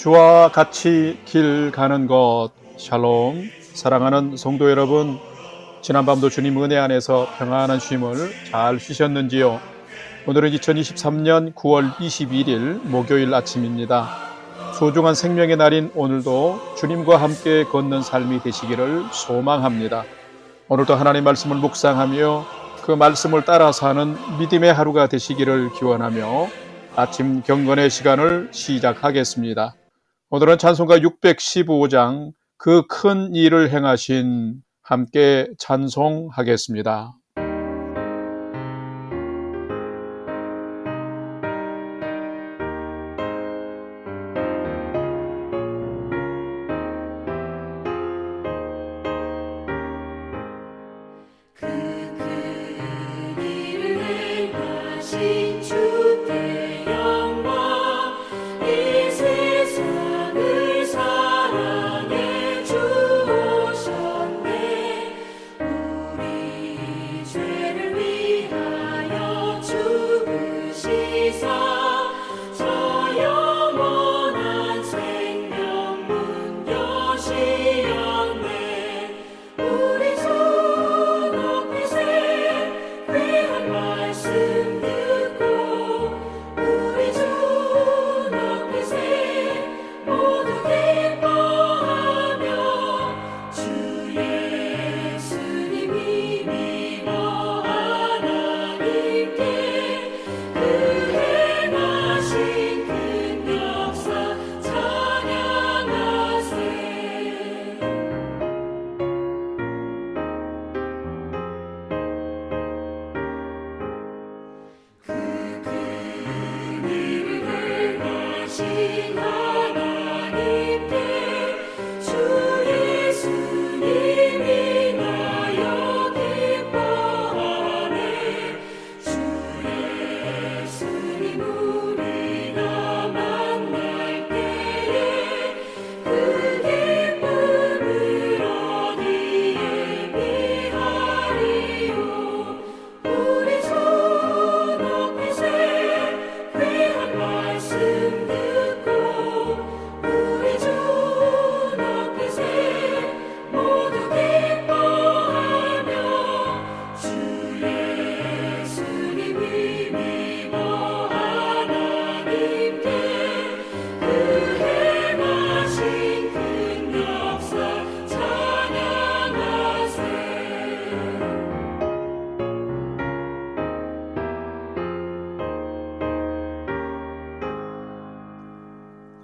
주와 같이 길 가는 것. 샬롬. 사랑하는 성도 여러분, 지난밤도 주님 은혜 안에서 평안한 쉼을 잘 쉬셨는지요? 오늘은 2023년 9월 21일 목요일 아침입니다. 소중한 생명의 날인 오늘도 주님과 함께 걷는 삶이 되시기를 소망합니다. 오늘도 하나님 말씀을 묵상하며 그 말씀을 따라 사는 믿음의 하루가 되시기를 기원하며 아침 경건의 시간을 시작하겠습니다. 오늘은 찬송가 615장 그 큰 일을 행하신 함께 찬송하겠습니다.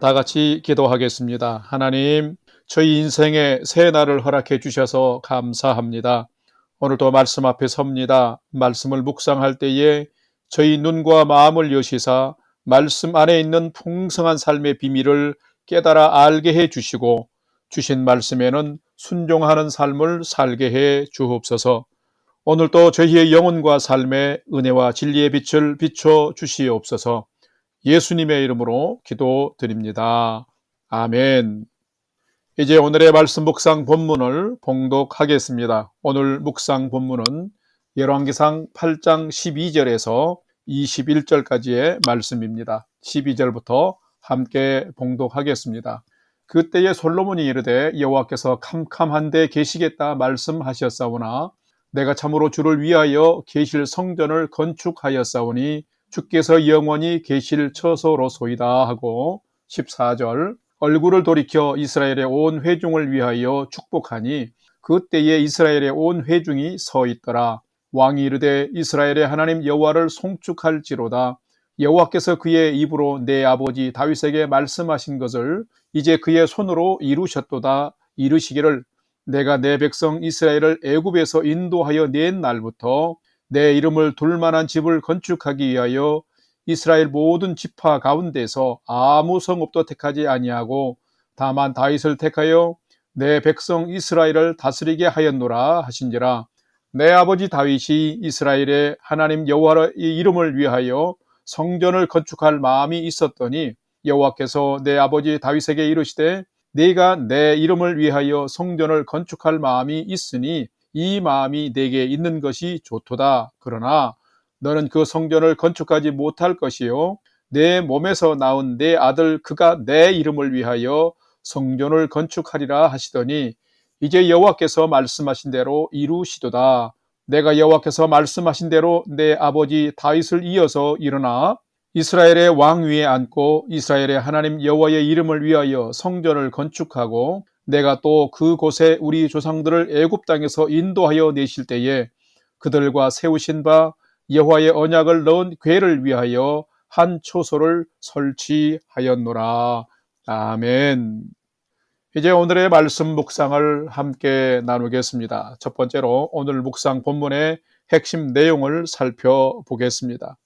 다 같이 기도하겠습니다. 하나님, 저희 인생에 새 날을 허락해 주셔서 감사합니다. 오늘도 말씀 앞에 섭니다. 말씀을 묵상할 때에 저희 눈과 마음을 여시사 말씀 안에 있는 풍성한 삶의 비밀을 깨달아 알게 해 주시고 주신 말씀에는 순종하는 삶을 살게 해 주옵소서. 오늘도 저희의 영혼과 삶에 은혜와 진리의 빛을 비춰 주시옵소서. 예수님의 이름으로 기도드립니다. 아멘. 이제 오늘의 말씀 묵상 본문을 봉독하겠습니다. 오늘 묵상 본문은 열왕기상 8장 12절에서 21절까지의 말씀입니다. 12절부터 함께 봉독하겠습니다. 그때에 솔로몬이 이르되 여호와께서 캄캄한 데 계시겠다 말씀하셨사오나 내가 참으로 주를 위하여 계실 성전을 건축하였사오니 주께서 영원히 계실 처소로소이다 하고 14절 얼굴을 돌이켜 이스라엘의 온 회중을 위하여 축복하니 그때에 이스라엘의 온 회중이 서 있더라. 왕이 이르되 이스라엘의 하나님 여호와를 송축할지로다. 여호와께서 그의 입으로 내 아버지 다윗에게 말씀하신 것을 이제 그의 손으로 이루셨도다. 이르시기를 내가 내 백성 이스라엘을 애굽에서 인도하여 낸 날부터 내 이름을 둘 만한 집을 건축하기 위하여 이스라엘 모든 지파 가운데서 아무 성읍도 택하지 아니하고 다만 다윗을 택하여 내 백성 이스라엘을 다스리게 하였노라 하신지라. 내 아버지 다윗이 이스라엘의 하나님 여호와의 이름을 위하여 성전을 건축할 마음이 있었더니 여호와께서 내 아버지 다윗에게 이르시되 네가 내 이름을 위하여 성전을 건축할 마음이 있으니 이 마음이 내게 있는 것이 좋도다. 그러나 너는 그 성전을 건축하지 못할 것이요 내 몸에서 나온 내 아들 그가 내 이름을 위하여 성전을 건축하리라 하시더니 이제 여호와께서 말씀하신 대로 이루시도다. 내가 여호와께서 말씀하신 대로 내 아버지 다윗을 이어서 일어나 이스라엘의 왕 위에 앉고 이스라엘의 하나님 여호와의 이름을 위하여 성전을 건축하고 내가 또 그곳에 우리 조상들을 애굽 땅에서 인도하여 내실 때에 그들과 세우신 바 여호와의 언약을 넣은 궤를 위하여 한 초소를 설치하였노라. 아멘. 이제 오늘의 말씀 묵상을 함께 나누겠습니다. 첫 번째로 오늘 묵상 본문의 핵심 내용을 살펴보겠습니다.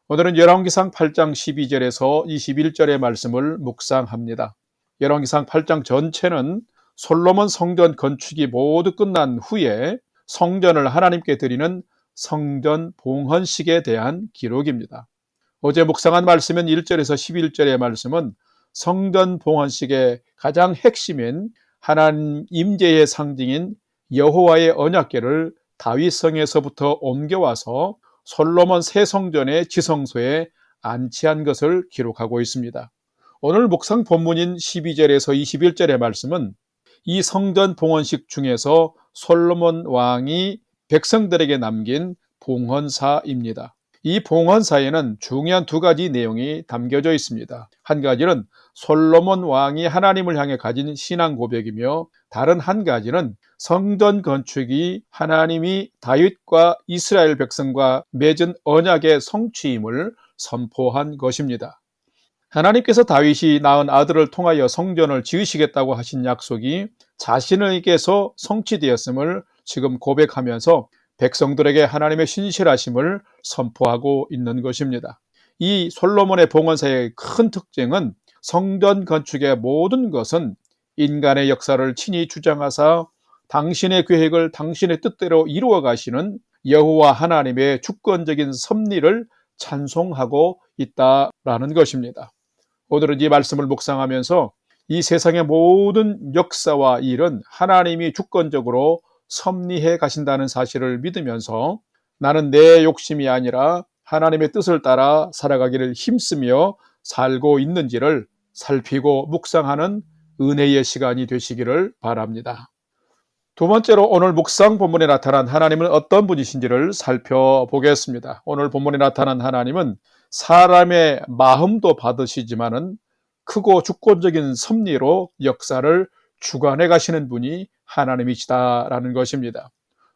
오늘은 열왕기상 8장 12절에서 21절의 말씀을 묵상합니다. 열왕기상 8장 전체는 솔로몬 성전 건축이 모두 끝난 후에 성전을 하나님께 드리는 성전 봉헌식에 대한 기록입니다. 어제 묵상한 말씀은 1절에서 11절의 말씀은 성전 봉헌식의 가장 핵심인 하나님 임재의 상징인 여호와의 언약궤를 다윗성에서부터 옮겨와서 솔로몬 새 성전의 지성소에 안치한 것을 기록하고 있습니다. 오늘 묵상 본문인 12절에서 21절의 말씀은 이 성전 봉헌식 중에서 솔로몬 왕이 백성들에게 남긴 봉헌사입니다. 이 봉헌사에는 중요한 두 가지 내용이 담겨져 있습니다. 한 가지는 솔로몬 왕이 하나님을 향해 가진 신앙 고백이며 다른 한 가지는 성전 건축이 하나님이 다윗과 이스라엘 백성과 맺은 언약의 성취임을 선포한 것입니다. 하나님께서 다윗이 낳은 아들을 통하여 성전을 지으시겠다고 하신 약속이 자신에게서 성취되었음을 지금 고백하면서 백성들에게 하나님의 신실하심을 선포하고 있는 것입니다. 이 솔로몬의 봉헌사의 큰 특징은 성전 건축의 모든 것은 인간의 역사를 친히 주장하사 당신의 계획을 당신의 뜻대로 이루어 가시는 여호와 하나님의 주권적인 섭리를 찬송하고 있다라는 것입니다. 오늘은 이 말씀을 묵상하면서 이 세상의 모든 역사와 일은 하나님이 주권적으로 섭리해 가신다는 사실을 믿으면서 나는 내 욕심이 아니라 하나님의 뜻을 따라 살아가기를 힘쓰며 살고 있는지를 살피고 묵상하는 은혜의 시간이 되시기를 바랍니다. 두 번째로 오늘 묵상 본문에 나타난 하나님은 어떤 분이신지를 살펴보겠습니다. 오늘 본문에 나타난 하나님은 사람의 마음도 받으시지만은 크고 주권적인 섭리로 역사를 주관해 가시는 분이 하나님이시다라는 것입니다.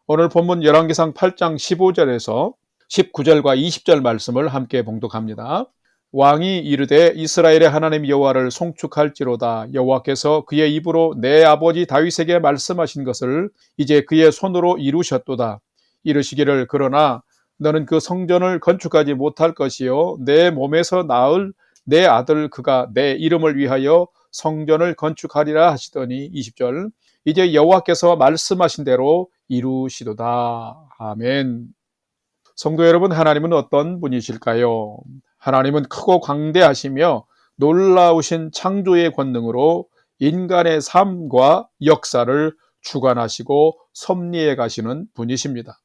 오늘 본문 열왕기상 8장 15절에서 19절과 20절 말씀을 함께 봉독합니다. 왕이 이르되 이스라엘의 하나님 여호와를 송축할지로다. 여호와께서 그의 입으로 내 아버지 다윗에게 말씀하신 것을 이제 그의 손으로 이루셨도다. 이르시기를 그러나 너는 그 성전을 건축하지 못할 것이요 내 몸에서 나을 내 아들 그가 내 이름을 위하여 성전을 건축하리라 하시더니 20절 이제 여호와께서 말씀하신 대로 이루시도다. 아멘. 성도 여러분, 하나님은 어떤 분이실까요? 하나님은 크고 광대하시며 놀라우신 창조의 권능으로 인간의 삶과 역사를 주관하시고 섭리해 가시는 분이십니다.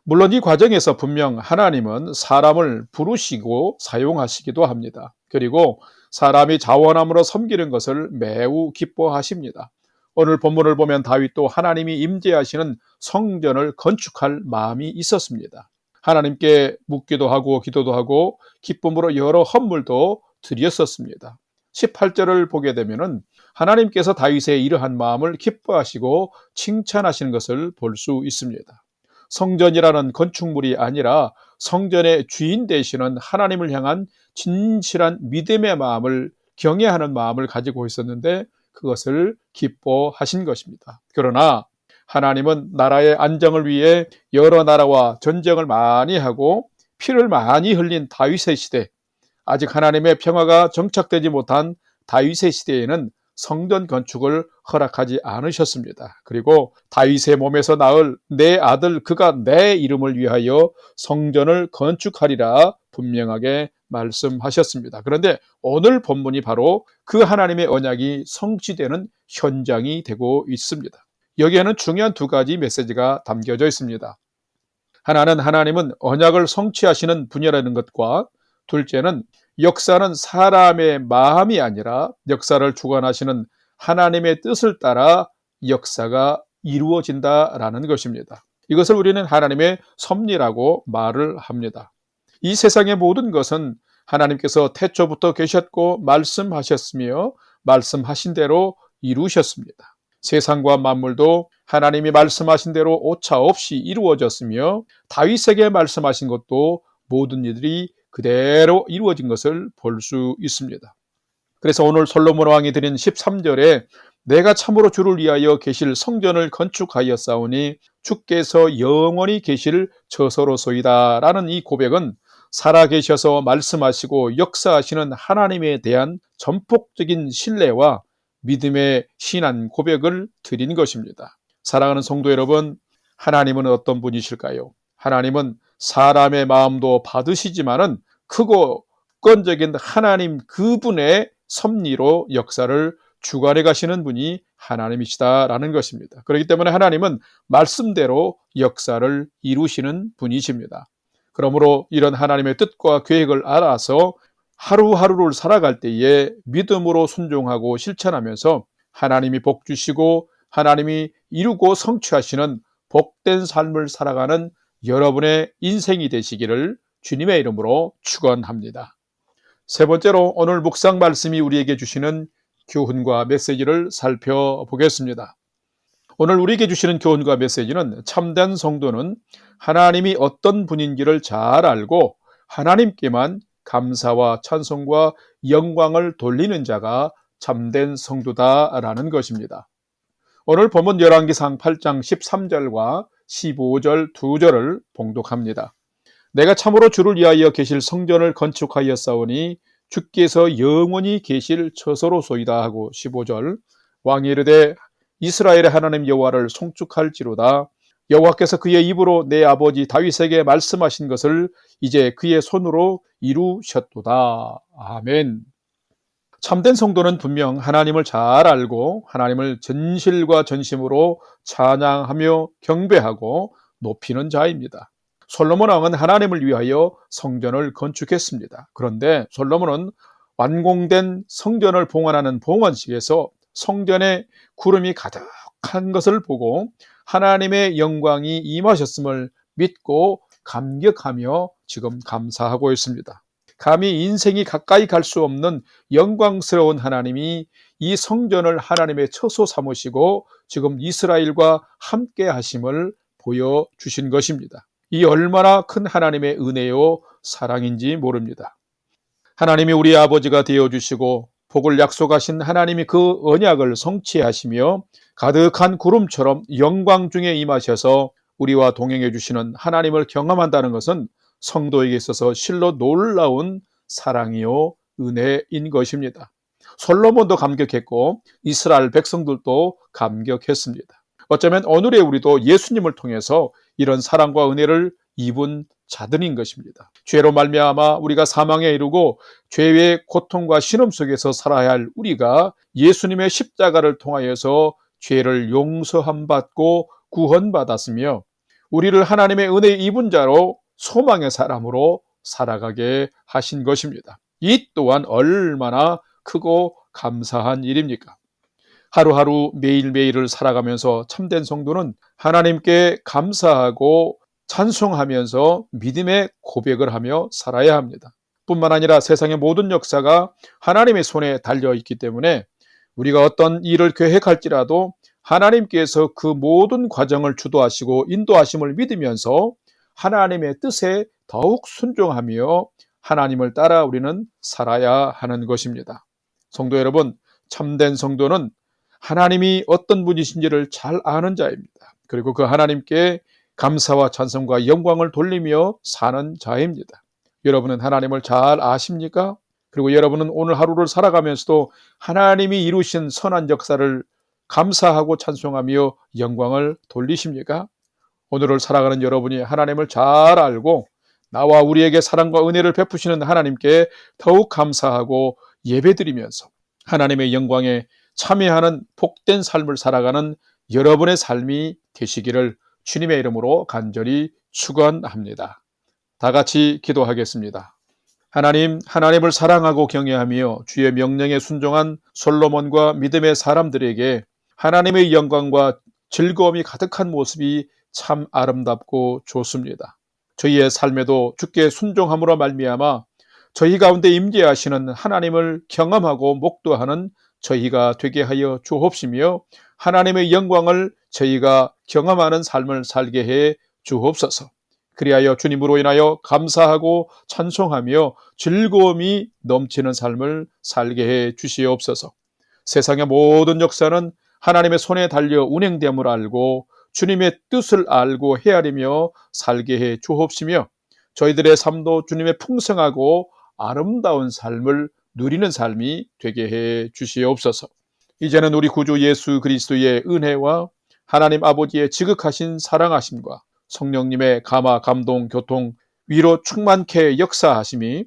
물론 이 과정에서 분명 하나님은 사람을 부르시고 사용하시기도 합니다. 그리고 사람이 자원함으로 섬기는 것을 매우 기뻐하십니다. 오늘 본문을 보면 다윗도 하나님이 임재하시는 성전을 건축할 마음이 있었습니다. 하나님께 묻기도 하고 기도도 하고 기쁨으로 여러 헌물도 드렸었습니다. 18절을 보게 되면은 하나님께서 다윗의 이러한 마음을 기뻐하시고 칭찬하시는 것을 볼 수 있습니다. 성전이라는 건축물이 아니라 성전의 주인 되시는 하나님을 향한 진실한 믿음의 마음을 경외하는 마음을 가지고 있었는데 그것을 기뻐하신 것입니다. 그러나 하나님은 나라의 안정을 위해 여러 나라와 전쟁을 많이 하고 피를 많이 흘린 다윗의 시대, 아직 하나님의 평화가 정착되지 못한 다윗의 시대에는 성전 건축을 허락하지 않으셨습니다. 그리고 다윗의 몸에서 나을 내 아들 그가 내 이름을 위하여 성전을 건축하리라 분명하게 말씀하셨습니다. 그런데 오늘 본문이 바로 그 하나님의 언약이 성취되는 현장이 되고 있습니다. 여기에는 중요한 두 가지 메시지가 담겨져 있습니다. 하나는 하나님은 언약을 성취하시는 분이라는 것과 둘째는 역사는 사람의 마음이 아니라 역사를 주관하시는 하나님의 뜻을 따라 역사가 이루어진다라는 것입니다. 이것을 우리는 하나님의 섭리라고 말을 합니다. 이 세상의 모든 것은 하나님께서 태초부터 계셨고 말씀하셨으며 말씀하신 대로 이루셨습니다. 세상과 만물도 하나님이 말씀하신 대로 오차 없이 이루어졌으며 다윗에게 말씀하신 것도 모든 일들이 그대로 이루어진 것을 볼 수 있습니다. 그래서 오늘 솔로몬 왕이 드린 13절에 내가 참으로 주를 위하여 계실 성전을 건축하였사오니 주께서 영원히 계실 처소로소이다 라는 이 고백은 살아계셔서 말씀하시고 역사하시는 하나님에 대한 전폭적인 신뢰와 믿음의 신앙 고백을 드린 것입니다. 사랑하는 성도 여러분, 하나님은 어떤 분이실까요? 하나님은 사람의 마음도 받으시지만은 크고 주권적인 하나님 그분의 섭리로 역사를 주관해 가시는 분이 하나님이시다라는 것입니다. 그렇기 때문에 하나님은 말씀대로 역사를 이루시는 분이십니다. 그러므로 이런 하나님의 뜻과 계획을 알아서 하루하루를 살아갈 때에 믿음으로 순종하고 실천하면서 하나님이 복 주시고 하나님이 이루고 성취하시는 복된 삶을 살아가는 여러분의 인생이 되시기를 주님의 이름으로 축원합니다. 세 번째로 오늘 묵상 말씀이 우리에게 주시는 교훈과 메시지를 살펴보겠습니다. 오늘 우리에게 주시는 교훈과 메시지는 참된 성도는 하나님이 어떤 분인지를 잘 알고 하나님께만 감사와 찬송과 영광을 돌리는 자가 참된 성도다라는 것입니다. 오늘 본문 열왕기상 8장 13절과 15절 2절을 봉독합니다. 내가 참으로 주를 위하여 계실 성전을 건축하였사오니 주께서 영원히 계실 처소로소이다 하고 15절 왕이 이르되 이스라엘의 하나님 여호와를 송축할지로다 여호와께서 그의 입으로 내 아버지 다윗에게 말씀하신 것을 이제 그의 손으로 이루셨도다. 아멘. 참된 성도는 분명 하나님을 잘 알고 하나님을 진실과 전심으로 찬양하며 경배하고 높이는 자입니다. 솔로몬 왕은 하나님을 위하여 성전을 건축했습니다. 그런데 솔로몬은 완공된 성전을 봉헌하는 봉헌식에서 성전에 구름이 가득한 것을 보고 하나님의 영광이 임하셨음을 믿고 감격하며 지금 감사하고 있습니다. 감히 인생이 가까이 갈 수 없는 영광스러운 하나님이 이 성전을 하나님의 처소 삼으시고 지금 이스라엘과 함께 하심을 보여주신 것입니다. 이 얼마나 큰 하나님의 은혜요 사랑인지 모릅니다. 하나님이 우리 아버지가 되어주시고 복을 약속하신 하나님이 그 언약을 성취하시며 가득한 구름처럼 영광 중에 임하셔서 우리와 동행해 주시는 하나님을 경험한다는 것은 성도에게 있어서 실로 놀라운 사랑이요 은혜인 것입니다. 솔로몬도 감격했고 이스라엘 백성들도 감격했습니다. 어쩌면 오늘의 우리도 예수님을 통해서 이런 사랑과 은혜를 입은 자들인 것입니다. 죄로 말미암아 우리가 사망에 이르고 죄의 고통과 신음 속에서 살아야 할 우리가 예수님의 십자가를 통하여서 죄를 용서함 받고 구원받았으며 우리를 하나님의 은혜 입은 자로 소망의 사람으로 살아가게 하신 것입니다. 이 또한 얼마나 크고 감사한 일입니까? 하루하루 매일매일을 살아가면서 참된 성도는 하나님께 감사하고 찬송하면서 믿음의 고백을 하며 살아야 합니다. 뿐만 아니라 세상의 모든 역사가 하나님의 손에 달려있기 때문에 우리가 어떤 일을 계획할지라도 하나님께서 그 모든 과정을 주도하시고 인도하심을 믿으면서 하나님의 뜻에 더욱 순종하며 하나님을 따라 우리는 살아야 하는 것입니다. 성도 여러분, 참된 성도는 하나님이 어떤 분이신지를 잘 아는 자입니다. 그리고 그 하나님께 감사와 찬송과 영광을 돌리며 사는 자입니다. 여러분은 하나님을 잘 아십니까? 그리고 여러분은 오늘 하루를 살아가면서도 하나님이 이루신 선한 역사를 감사하고 찬송하며 영광을 돌리십니까? 오늘을 살아가는 여러분이 하나님을 잘 알고 나와 우리에게 사랑과 은혜를 베푸시는 하나님께 더욱 감사하고 예배드리면서 하나님의 영광에 참여하는 복된 삶을 살아가는 여러분의 삶이 되시기를 주님의 이름으로 간절히 축원합니다. 다 같이 기도하겠습니다. 하나님을 사랑하고 경외하며 주의 명령에 순종한 솔로몬과 믿음의 사람들에게 하나님의 영광과 즐거움이 가득한 모습이 참 아름답고 좋습니다. 저희의 삶에도 주께 순종함으로 말미암아 저희 가운데 임재하시는 하나님을 경험하고 목도하는 저희가 되게 하여 주옵시며 하나님의 영광을 저희가 경험하는 삶을 살게 해 주옵소서. 그리하여 주님으로 인하여 감사하고 찬송하며 즐거움이 넘치는 삶을 살게 해 주시옵소서. 세상의 모든 역사는 하나님의 손에 달려 운행됨을 알고 주님의 뜻을 알고 헤아리며 살게 해 주옵시며 저희들의 삶도 주님의 풍성하고 아름다운 삶을 누리는 삶이 되게 해 주시옵소서. 이제는 우리 구주 예수 그리스도의 은혜와 하나님 아버지의 지극하신 사랑하심과 성령님의 감화, 감동, 교통, 위로 충만케 역사하심이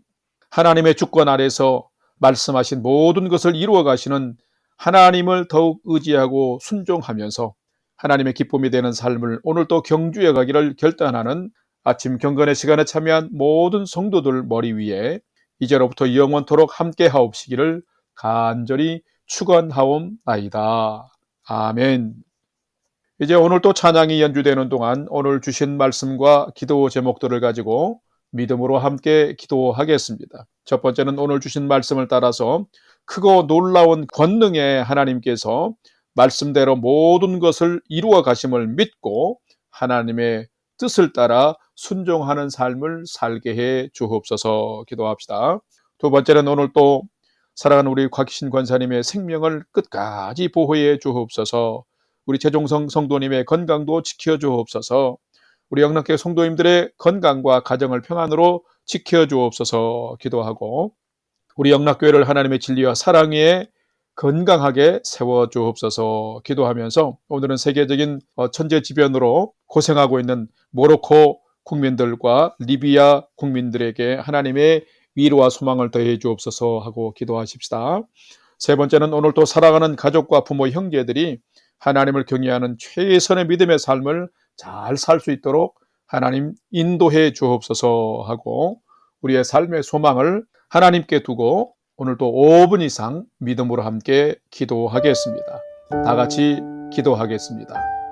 하나님의 주권 아래서 말씀하신 모든 것을 이루어 가시는 하나님을 더욱 의지하고 순종하면서 하나님의 기쁨이 되는 삶을 오늘도 경주해 가기를 결단하는 아침 경건의 시간에 참여한 모든 성도들 머리 위에 이제로부터 영원토록 함께 하옵시기를 간절히 축원하옵나이다. 아멘. 이제 오늘 또 찬양이 연주되는 동안 오늘 주신 말씀과 기도 제목들을 가지고 믿음으로 함께 기도하겠습니다. 첫 번째는 오늘 주신 말씀을 따라서 크고 놀라운 권능의 하나님께서 말씀대로 모든 것을 이루어 가심을 믿고 하나님의 뜻을 따라 순종하는 삶을 살게 해 주옵소서. 기도합시다. 두 번째는 오늘 또 사랑하는 우리 곽희신 권사님의 생명을 끝까지 보호해 주옵소서. 우리 최종성 성도님의 건강도 지켜주옵소서. 우리 영락교회 성도님들의 건강과 가정을 평안으로 지켜주옵소서 기도하고 우리 영락교회를 하나님의 진리와 사랑 위에 건강하게 세워주옵소서 기도하면서 오늘은 세계적인 천재지변으로 고생하고 있는 모로코 국민들과 리비아 국민들에게 하나님의 위로와 소망을 더해 주옵소서 하고 기도하십시다. 세 번째는 오늘 또 사랑하는 가족과 부모 형제들이 하나님을 경외하는 최선의 믿음의 삶을 잘 살 수 있도록 하나님 인도해 주옵소서 하고 우리의 삶의 소망을 하나님께 두고 오늘도 5분 이상 믿음으로 함께 기도하겠습니다. 다 같이 기도하겠습니다.